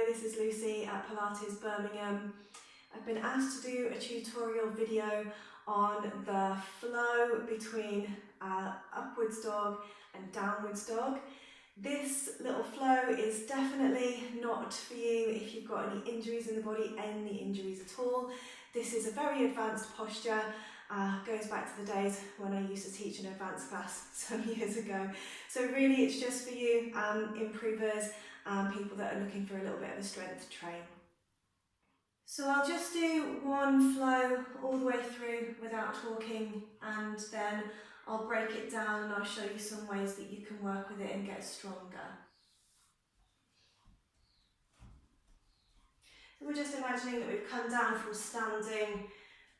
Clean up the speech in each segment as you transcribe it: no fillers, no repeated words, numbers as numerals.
this is Lucy at Pilates Birmingham. I've been asked to do a tutorial video on the flow between upwards dog and downwards dog. This little flow is definitely not for you if you've got any injuries in the body, any injuries at all. This is a very advanced posture, goes back to the days when I used to teach an advanced class some years ago. So really it's just for you improvers and people that are looking for a little bit of a strength train. So I'll just do one flow all the way through without talking, and then I'll break it down and I'll show you some ways that you can work with it and get stronger. So we're just imagining that we've come down from standing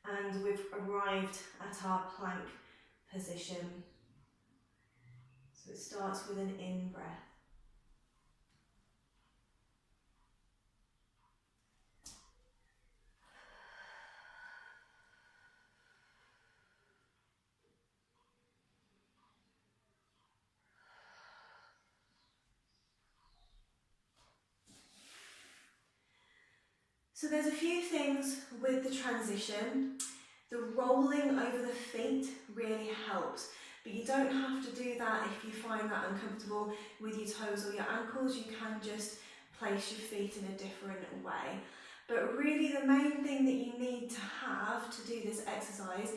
and we've arrived at our plank position. So it starts with an in-breath. So there's a few things with the transition. The rolling over the feet really helps, but you don't have to do that if you find that uncomfortable with your toes or your ankles. You can just place your feet in a different way. But really the main thing that you need to have to do this exercise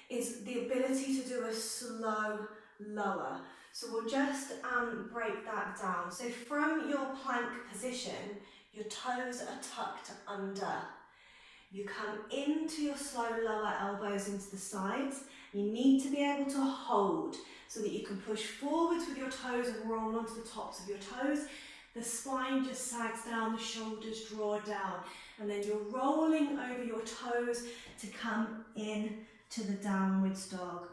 is the ability to do a slow lower. So we'll just break that down. So from your plank position, your toes are tucked under. You come into your slow lower elbows into the sides. You need to be able to hold so that you can push forwards with your toes and roll onto the tops of your toes. The spine just sags down, the shoulders draw down, and then you're rolling over your toes to come in to the downwards dog.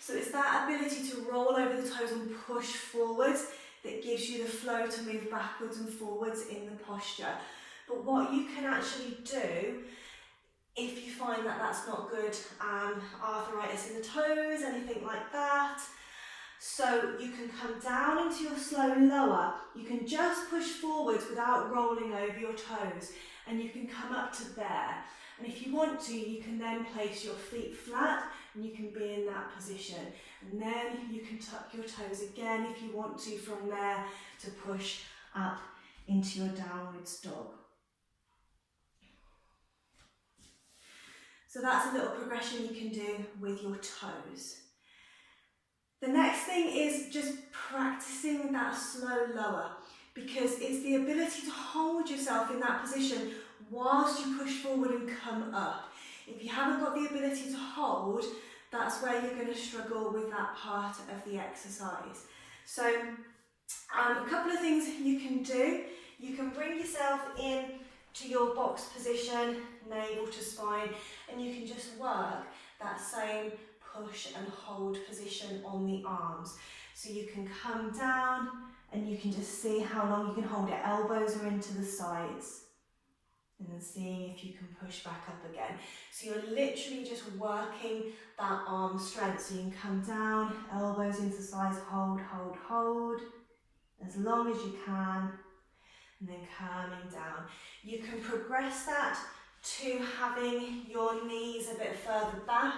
So it's that ability to roll over the toes and push forwards that gives you the flow to move backwards and forwards in the posture. But what you can actually do, if you find that that's not good, arthritis in the toes, anything like that, so you can come down into your slow lower. You can just push forwards without rolling over your toes, and you can come up to there. And if you want to, you can then place your feet flat and you can be in that position. And then you can tuck your toes again if you want to from there to push up into your downwards dog. So that's a little progression you can do with your toes. The next thing is just practicing that slow lower, because it's the ability to hold yourself in that position whilst you push forward and come up. If you haven't got the ability to hold, that's where you're going to struggle with that part of the exercise. So a couple of things you can do. You can bring yourself in to your box position, navel to spine, and you can just work that same push and hold position on the arms. So you can come down and you can just see how long you can hold it. Elbows are into the sides. And then seeing if you can push back up again. So you're literally just working that arm strength. So you can come down, elbows into the sides, hold, hold, hold, as long as you can, and then coming down. You can progress that to having your knees a bit further back.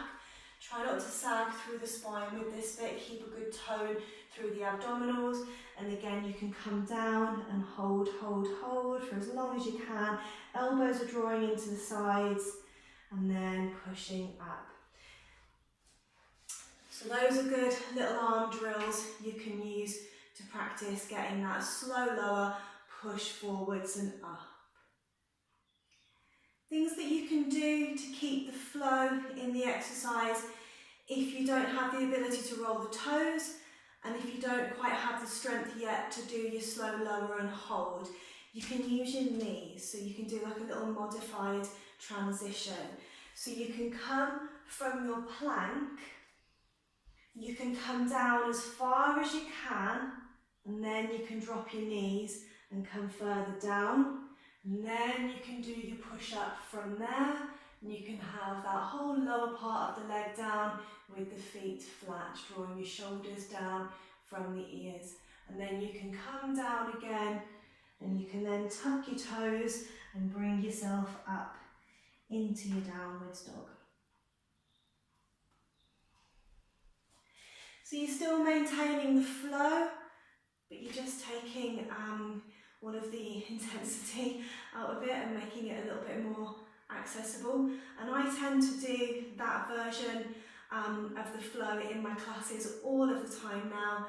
Try not to sag through the spine with this bit, keep a good tone through the abdominals, and again you can come down and hold, hold, hold for as long as you can. Elbows are drawing into the sides and then pushing up. So those are good little arm drills you can use to practice getting that slow lower, push forwards and up. Things that you can do to keep the flow in the exercise if you don't have the ability to roll the toes, and if you don't quite have the strength yet to do your slow lower and hold, you can use your knees. So you can do like a little modified transition. So you can come from your plank, you can come down as far as you can, and then you can drop your knees and come further down. And then you can do your push-up from there, and you can have that whole lower part of the leg down with the feet flat, drawing your shoulders down from the ears. And then you can come down again, and you can then tuck your toes and bring yourself up into your downwards dog. So you're still maintaining the flow, but you're just taking all of the intensity out of it and making it a little bit more accessible. And I tend to do that version of the flow in my classes all of the time now,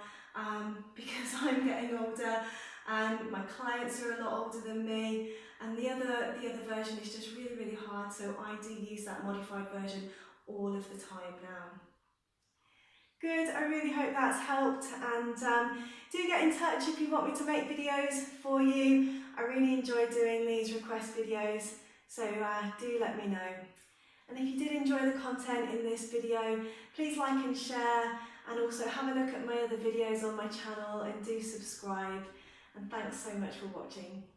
because I'm getting older and my clients are a lot older than me, and the other version is just really, really hard, so I do use that modified version all of the time now. Good, I really hope that's helped, and do get in touch if you want me to make videos for you. I really enjoy doing these request videos, so do let me know. And if you did enjoy the content in this video, please like and share, and also have a look at my other videos on my channel and do subscribe. And thanks so much for watching.